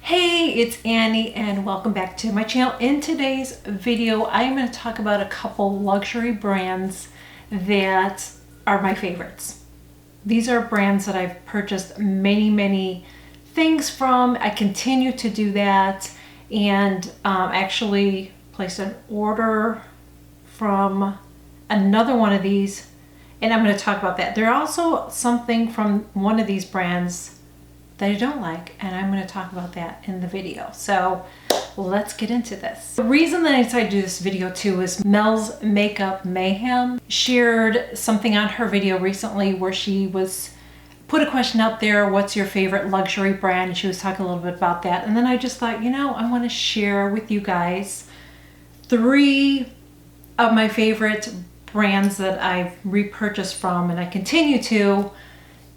Hey, it's Annie and welcome back to my channel. In today's video, I'm going to talk about a couple luxury brands that are my favorites. These are brands that I've purchased many things from. I continue to do that and actually placed an order from another one of these, and I'm going to talk about that. There's also something from one of these brands that I don't like, and I'm going to talk about that in the video. So let's get into this. The reason that I decided to do this video too is Mel's Makeup Mayhem shared something on her video recently where she put a question out there, what's your favorite luxury brand? And she was talking a little bit about that. And then I just thought, I want to share with you guys 3 of my favorite brands that I've repurchased from and I continue to,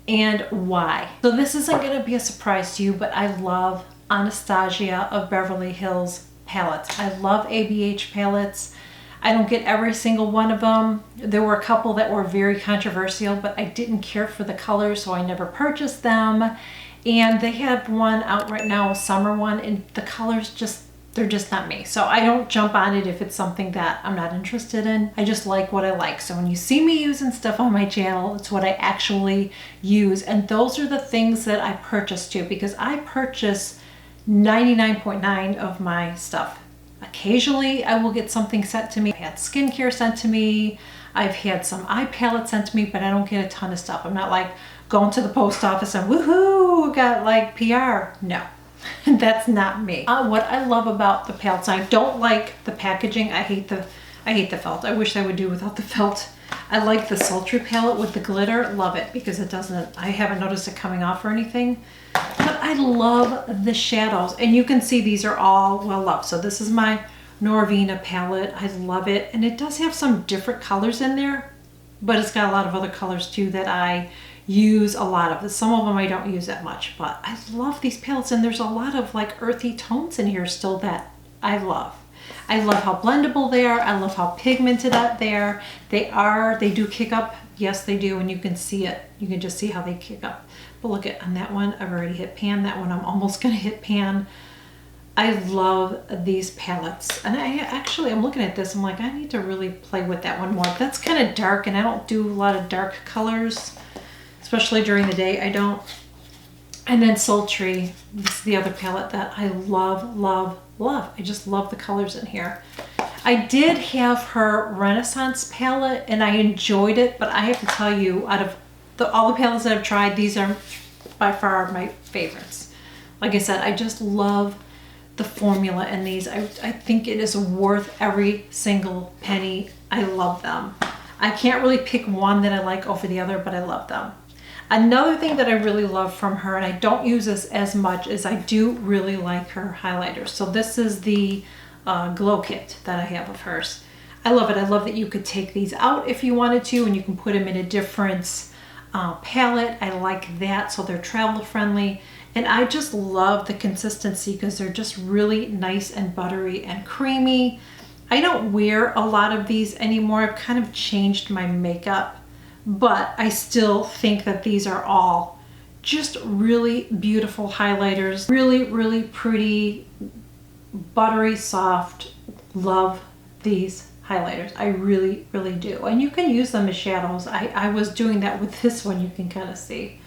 and why. So this isn't going to be a surprise to you, but I love Anastasia of Beverly Hills palettes. I love ABH palettes. I don't get every single one of them. There were a couple that were very controversial, but I didn't care for the colors, so I never purchased them. And they have one out right now, a summer one, and the colors they're just not me. So I don't jump on it if it's something that I'm not interested in. I just like what I like. So when you see me using stuff on my channel, it's what I actually use. And those are the things that I purchase too, because I purchase 99.9% of my stuff. Occasionally I will get something sent to me. I've had skincare sent to me. I've had some eye palettes sent to me, but I don't get a ton of stuff. I'm not like going to the post office and woohoo, got like PR. No. That's not me. What I love about the palettes, I don't like the packaging. I hate the felt. I wish I would do without the felt. I like the sultry palette with the glitter. Love it because I haven't noticed it coming off or anything. But I love the shadows, and you can see these are all well loved. So this is my Norvina palette. I love it, and it does have some different colors in there, but it's got a lot of other colors too that I use a lot of. Some of them I don't use that much, but I love these palettes, and there's a lot of like earthy tones in here still that I love. I love how blendable they are. I love how pigmented they are. They do kick up. Yes, they do, and you can see it. You can just see how they kick up. But look at on that one, I've already hit pan. That one I'm almost gonna hit pan. I love these palettes, and I'm looking at this, I'm like, I need to really play with that one more. That's kind of dark, and I don't do a lot of dark colors, especially during the day. I don't. And then Sultry, this is the other palette that I love. I just love the colors in here. I did have her Renaissance palette and I enjoyed it, but I have to tell you, out of all the palettes that I've tried, these are by far my favorites. Like I said, I just love the formula in these. I think it is worth every single penny. I love them. I can't really pick one that I like over the other, but I love them. Another thing that I really love from her, and I don't use this as much, is I do really like her highlighters. So this is the glow kit that I have of hers. I love it. I love that you could take these out if you wanted to, and you can put them in a different palette. I like that, so they're travel friendly. And I just love the consistency because they're just really nice and buttery and creamy. I don't wear a lot of these anymore. I've kind of changed my makeup, but I still think that these are all just really beautiful highlighters. Really pretty, buttery, soft. Love these highlighters. I really do. And you can use them as shadows. I was doing that with this one. You can kind of see.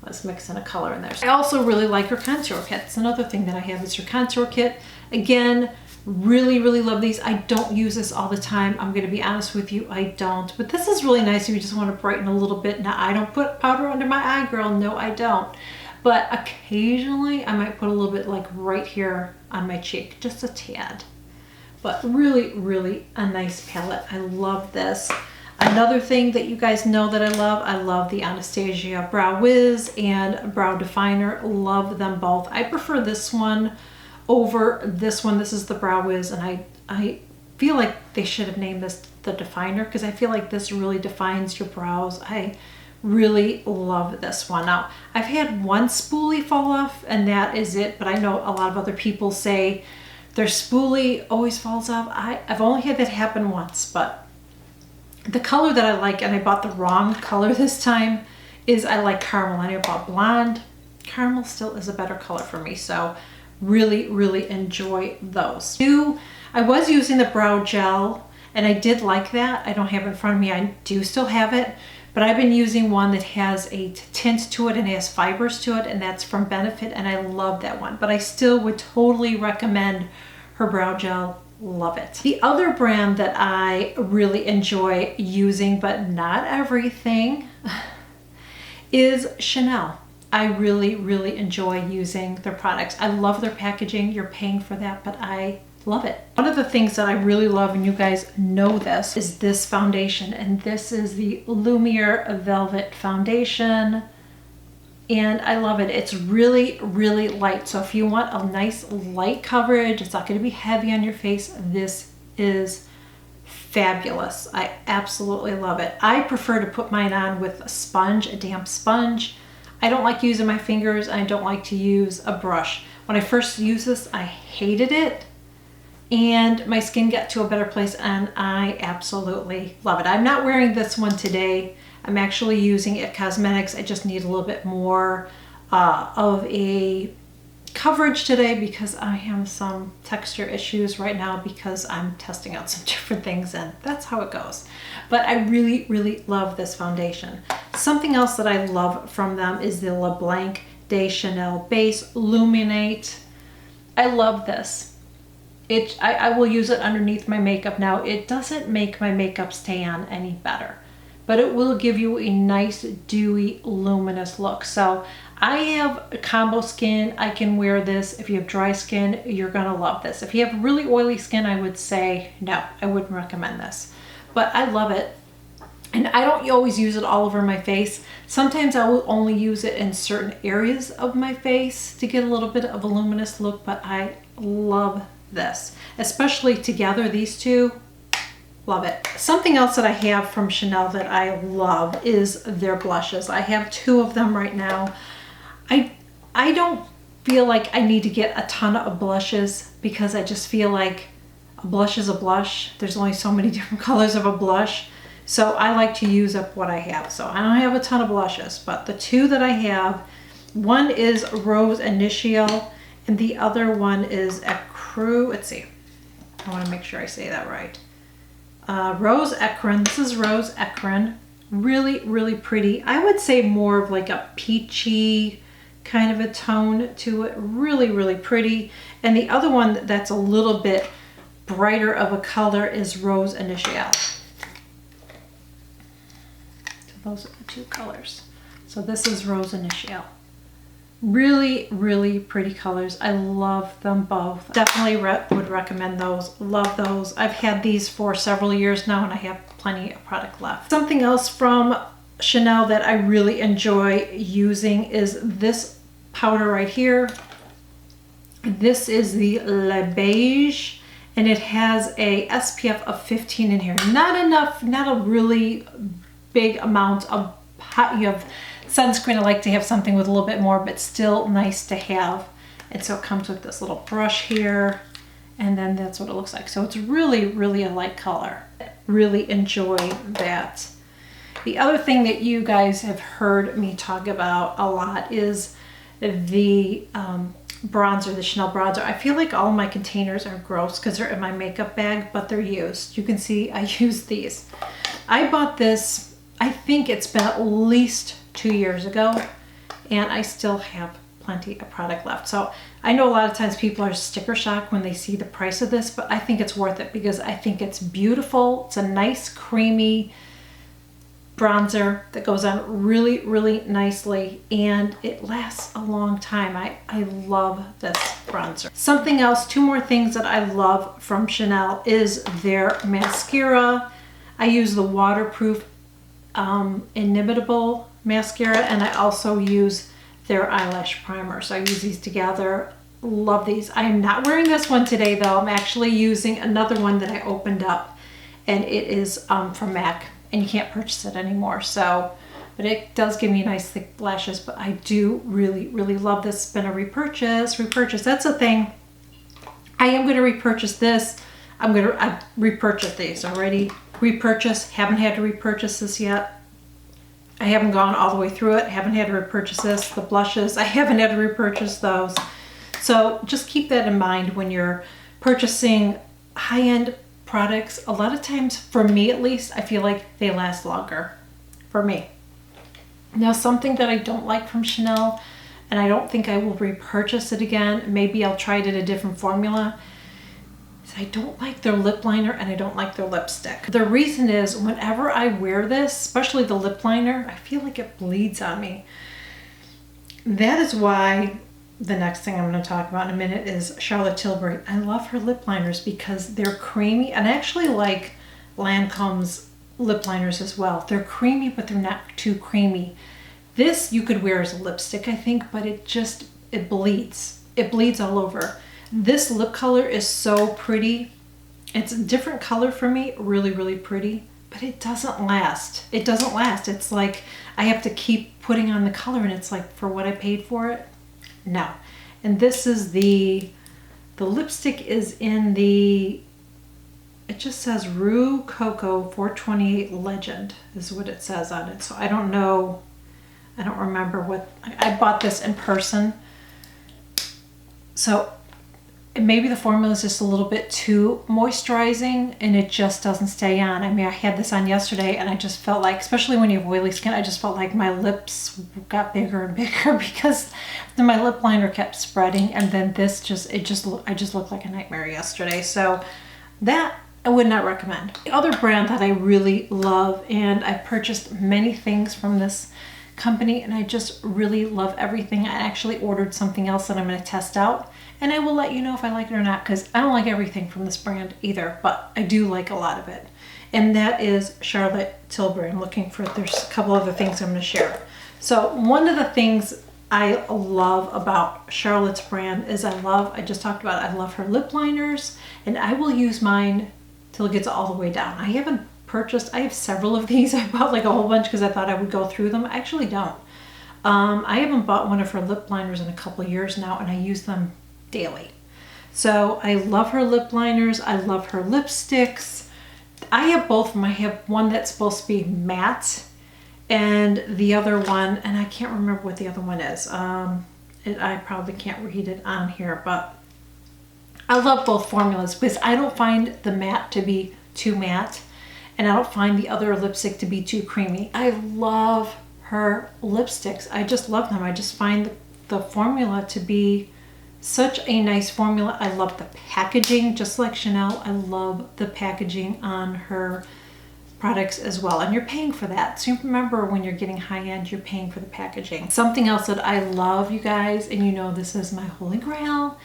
Let's mix in a color in there. I also really like her contour kit. It's another thing that I have is her contour kit. Again, really love these. I don't use this all the time. I'm going to be honest with you, I don't. But this is really nice if you just want to brighten a little bit. Now, I don't put powder under my eye, girl. No, I don't. But occasionally, I might put a little bit like right here on my cheek, just a tad. But really a nice palette. I love this. Another thing that you guys know that I love the Anastasia Brow Wiz and Brow Definer. Love them both. I prefer this one over this one. This is the Brow Wiz, and I feel like they should have named this the Definer because I feel like this really defines your brows. I really love this one. Now, I've had one spoolie fall off and that is it, but I know a lot of other people say their spoolie always falls off. I've only had that happen once, but the color that I like, and I bought the wrong color this time, is I like caramel. And I bought blonde. Caramel still is a better color for me. So Really, really enjoy those. I was using the brow gel and I did like that. I don't have it in front of me. I do still have it, but I've been using one that has a tint to it and has fibers to it, and that's from Benefit, and I love that one. But I still would totally recommend her brow gel. Love it. The other brand that I really enjoy using, but not everything, is Chanel. I really, really enjoy using their products. I love their packaging. You're paying for that, but I love it. One of the things that I really love, and you guys know this, is this foundation. And this is the Lumiere Velvet Foundation. And I love it. It's really, really light. So if you want a nice light coverage, it's not going to be heavy on your face, this is fabulous. I absolutely love it. I prefer to put mine on with a sponge, a damp sponge. I don't like using my fingers. I don't like to use a brush. When I first used this, I hated it. And my skin got to a better place, and I absolutely love it. I'm not wearing this one today. I'm actually using It Cosmetics. I just need a little bit more of a coverage today because I have some texture issues right now because I'm testing out some different things, and that's how it goes. But I really, really love this foundation. Something else that I love from them is the LeBlanc de Chanel Base Luminate. I love this. I will use it underneath my makeup now. It doesn't make my makeup stay on any better, but it will give you a nice dewy luminous look. So I have a combo skin. I can wear this. If you have dry skin, you're gonna love this. If you have really oily skin, I would say no, I wouldn't recommend this, but I love it. And I don't always use it all over my face. Sometimes I will only use it in certain areas of my face to get a little bit of a luminous look, but I love this, especially together, these two. Love it. Something else that I have from Chanel that I love is their blushes. I have 2 of them right now. I don't feel like I need to get a ton of blushes because I just feel like a blush is a blush. There's only so many different colors of a blush. So I like to use up what I have. So I don't have a ton of blushes, but the 2 that I have, one is Rose Initial and the other one is Ecru. Let's see. I want to make sure I say that right. Rose Ecrin. This is Rose Ecrin. Really, really pretty. I would say more of like a peachy kind of a tone to it. Really, really pretty. And the other one that's a little bit brighter of a color is Rose Initial. So those are the 2 colors. So this is Rose Initial. Really, really pretty colors. I love them both. Definitely would recommend those. Love those. I've had these for several years now and I have plenty of product left. Something else from Chanel that I really enjoy using is this powder right here. This is the Le Beige and it has a SPF of 15 in here. Not enough, not a really big amount of you have sunscreen. I like to have something with a little bit more, but still nice to have. And so it comes with this little brush here, and then that's what it looks like. So it's really, really a light color. Really enjoy that. The other thing that you guys have heard me talk about a lot is the bronzer, the Chanel bronzer. I feel like all my containers are gross because they're in my makeup bag, but they're used. You can see I use these. I bought this, I think it's been at least 2 years ago, and I still have plenty of product left. So I know a lot of times people are sticker shock when they see the price of this, but I think it's worth it because I think it's beautiful. It's a nice creamy bronzer that goes on really, really nicely, and it lasts a long time. I love this bronzer. Something else, 2 more things that I love from Chanel is their mascara. I use the waterproof Inimitable mascara, and I also use their eyelash primer. So I use these together. Love these. I am not wearing this one today though. I'm actually using another one that I opened up, and it is from MAC, and you can't purchase it anymore. So, but it does give me nice thick lashes, but I do really, really love this. It's been a repurchase. That's the thing. I am going to repurchase this. I repurchased these already. Repurchase, haven't had to repurchase this yet. I haven't gone all the way through it. Haven't had to repurchase this. The blushes, I haven't had to repurchase those. So just keep that in mind when you're purchasing high-end products. A lot of times, for me at least, I feel like they last longer for me. Now, something that I don't like from Chanel, and I don't think I will repurchase it again, maybe I'll try it in a different formula, is I don't like their lip liner and I don't like their lipstick. The reason is whenever I wear this, especially the lip liner, I feel like it bleeds on me. That is why the next thing I'm going to talk about in a minute is Charlotte Tilbury. I love her lip liners because they're creamy, and I actually like Lancome's lip liners as well. They're creamy, but they're not too creamy. This you could wear as a lipstick, I think, but it bleeds. It bleeds all over. This lip color is so pretty. It's a different color for me, really, really pretty, but it doesn't last. It doesn't last. It's like I have to keep putting on the color, and it's like, for what I paid for it? No. And this is the lipstick is in the, it just says Rue Coco 428 Legend is what it says on it. So I don't know, I don't remember what, I bought this in person. So maybe the formula is just a little bit too moisturizing and it just doesn't stay on. I mean, I had this on yesterday and I just felt like, especially when you have oily skin, I just felt like my lips got bigger and bigger because then my lip liner kept spreading, and then this just, I just looked like a nightmare yesterday. So that I would not recommend. The other brand that I really love, and I purchased many things from this company and I just really love everything. I actually ordered something else that I'm going to test out, and I will let you know if I like it or not, because I don't like everything from this brand either, but I do like a lot of it. And that is Charlotte Tilbury. I'm looking for, there's a couple other things I'm going to share. So one of the things I love about Charlotte's brand is I just talked about it, I love her lip liners, and I will use mine till it gets all the way down. I haven't purchased, I have several of these. I bought like a whole bunch because I thought I would go through them. I actually don't. I haven't bought one of her lip liners in a couple of years now, and I use them daily. So I love her lip liners. I love her lipsticks. I have both of them. I have one that's supposed to be matte and the other one, and I can't remember what the other one is. I probably can't read it on here, but I love both formulas because I don't find the matte to be too matte, and I don't find the other lipstick to be too creamy. I love her lipsticks. I just love them. I just find the formula to be such a nice formula. I love the packaging, just like Chanel. I love the packaging on her products as well, and you're paying for that. So you remember, when you're getting high-end, you're paying for the packaging. Something else that I love, you guys, and you know this is my holy grail,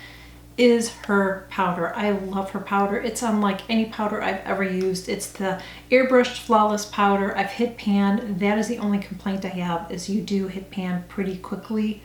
is her powder. I love her powder. It's unlike any powder I've ever used. It's the airbrushed flawless powder. I've hit pan. That is the only complaint I have, is you do hit pan pretty quickly.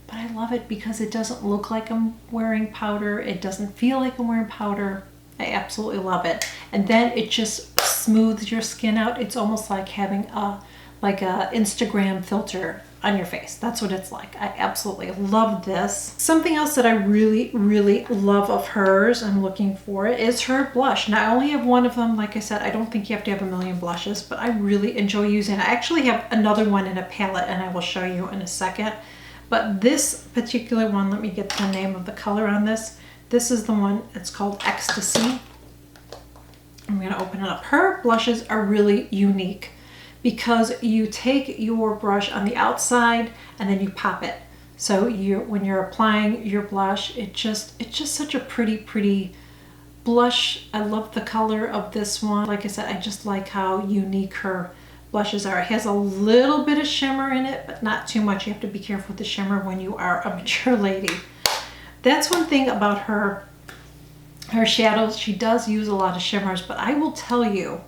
But I love it because it doesn't look like I'm wearing powder. It doesn't feel like I'm wearing powder. I absolutely love it. And then it just smooths your skin out. It's almost like having a Instagram filter on your face. That's what it's like. I absolutely love this. Something else that I really, really love of hers, I'm looking for it, is her blush. Now, I only have one of them. Like I said, I don't think you have to have a million blushes, but I really enjoy using it. I actually have another one in a palette, and I will show you in a second. But this particular one, let me get the name of the color on this. This is the one, it's called Ecstasy. I'm going to open it up. Her blushes are really unique because you take your brush on the outside and then you pop it. So when you're applying your blush, it's just such a pretty blush. I love the color of this one. Like I said, I just like how unique her blushes are. It has a little bit of shimmer in it, but not too much. You have to be careful with the shimmer when you are a mature lady. That's one thing about her shadows. She does use a lot of shimmers, but I will tell you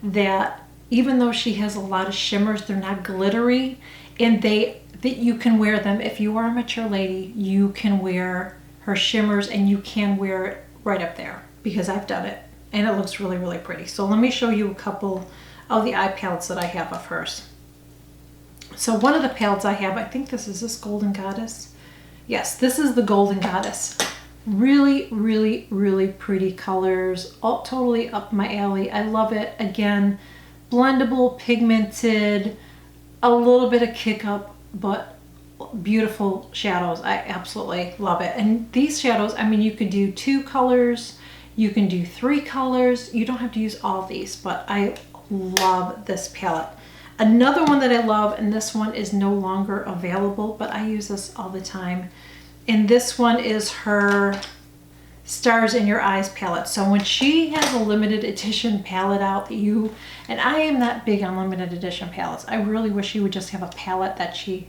that even though she has a lot of shimmers, they're not glittery, and that you can wear them. If you are a mature lady, you can wear her shimmers, and you can wear it right up there, because I've done it and it looks really, really pretty. So let me show you a couple of the eye palettes that I have of hers. So one of the palettes I have, I think this is Golden Goddess. Yes, this is the Golden Goddess. Really, really, really pretty colors, all totally up my alley. I love it. Again, blendable, pigmented, a little bit of kick up, but beautiful shadows. I absolutely love it. And these shadows, I mean, you could do 2 colors, you can do 3 colors. You don't have to use all of these, but I love this palette. Another one that I love, and this one is no longer available, but I use this all the time. And this one is her Stars in Your Eyes palette. So when she has a limited edition palette out that you, and I am not big on limited edition palettes. I really wish she would just have a palette that she,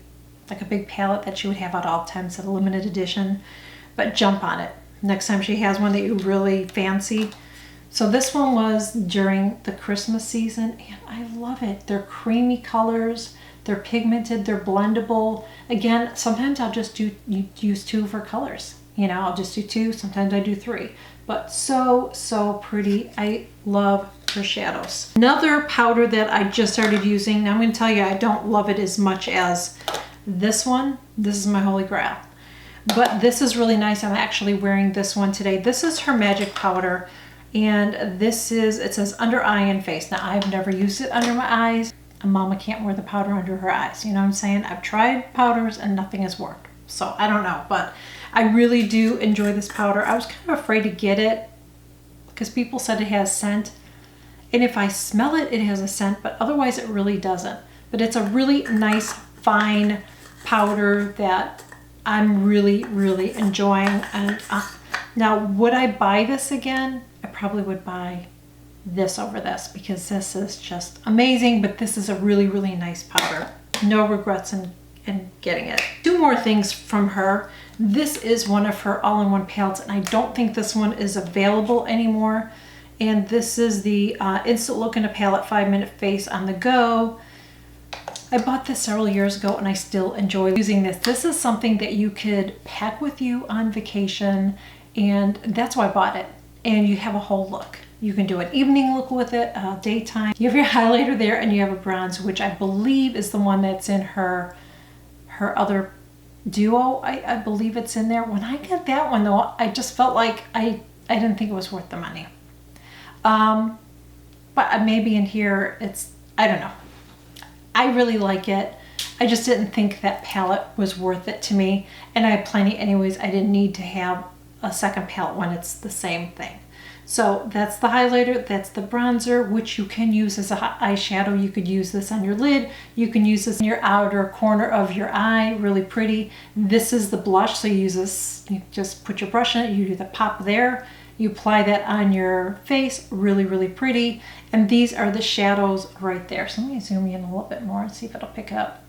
like a big palette that she would have at all times instead of limited edition, but jump on it next time she has one that you really fancy. So this one was during the Christmas season, and I love it. They're creamy colors, they're pigmented, they're blendable. Again, sometimes I'll just use 2 for colors. You know, I'll just do 2, sometimes I do 3. But so pretty. I love her shadows. Another powder that I just started using, now I'm going to tell you I don't love it as much as this one. This is my holy grail. But this is really nice. I'm actually wearing this one today. This is her magic powder. And this is, it says under eye and face. Now, I've never used it under my eyes. And Mama can't wear the powder under her eyes. You know what I'm saying? I've tried powders and nothing has worked. So I don't know, but I really do enjoy this powder. I was kind of afraid to get it because people said it has scent. And if I smell it, it has a scent, but otherwise it really doesn't. But it's a really nice, fine powder that I'm really enjoying. And now, would I buy this again? I probably would buy this over this because this is just amazing, but this is a really nice powder. No regrets in getting it. 2 more things from her. This is one of her all-in-one palettes, and I don't think this one is available anymore. And this is the Instant Look in a Palette 5-Minute Face on the Go. I bought this several years ago and I still enjoy using this. This is something that you could pack with you on vacation, and that's why I bought it. And you have a whole look. You can do an evening look with it, daytime. You have your highlighter there and you have a bronze, which I believe is the one that's in her other duo. I believe it's in there. When I got that one though, I just felt like I didn't think it was worth the money. But maybe in here it's, I don't know. I really like it. I just didn't think that palette was worth it to me. And I have plenty anyways. I didn't need to have a second palette when it's the same thing. So that's the highlighter, that's the bronzer, which you can use as an eyeshadow. You could use this on your lid. You can use this in your outer corner of your eye, really pretty. This is the blush, so you use this, you just put your brush in it, you do the pop there, you apply that on your face, really pretty. And these are the shadows right there. So let me zoom in a little bit more and see if it'll pick up.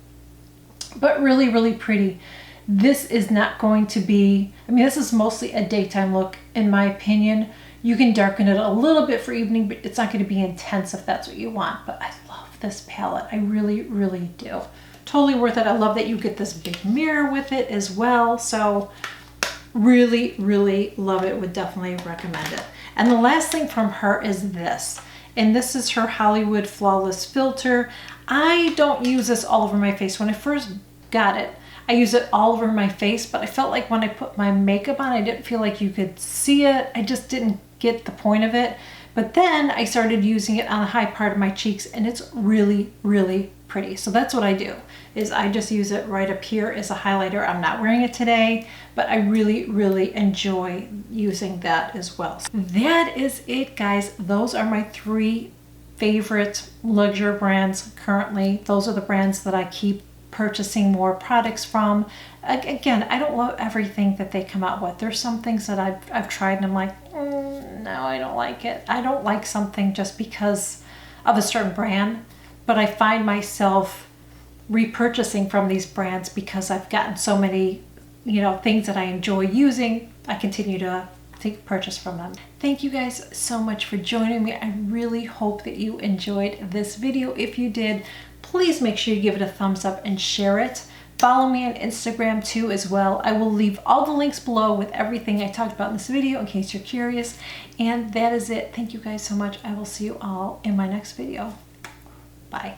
But really pretty. This is not going to be, I mean, this is mostly a daytime look in my opinion. You can darken it a little bit for evening, but it's not going to be intense if that's what you want. But I love this palette. I really do. Totally worth it. I love that you get this big mirror with it as well. So really love it. Would definitely recommend it. And the last thing from her is this. And this is her Hollywood Flawless Filter. I don't use this all over my face. When I first got it, I use it all over my face, but I felt like when I put my makeup on, I didn't feel like you could see it. I just didn't get the point of it. But then I started using it on the high part of my cheeks, and it's really pretty. So that's what I do, is I just use it right up here as a highlighter. I'm not wearing it today, but I really enjoy using that as well. So that is it, guys. Those are my 3 favorite luxury brands currently. Those are the brands that I keep purchasing more products from. Again, I don't love everything that they come out with. There's some things that I've tried and I'm like, no, I don't like it. I don't like something just because of a certain brand, but I find myself repurchasing from these brands because I've gotten so many, you know, things that I enjoy using. I continue to purchase from them. Thank you guys so much for joining me. I really hope that you enjoyed this video. If you did, please make sure you give it a thumbs up and share it. Follow me on Instagram too as well. I will leave all the links below with everything I talked about in this video in case you're curious. And that is it. Thank you guys so much. I will see you all in my next video. Bye.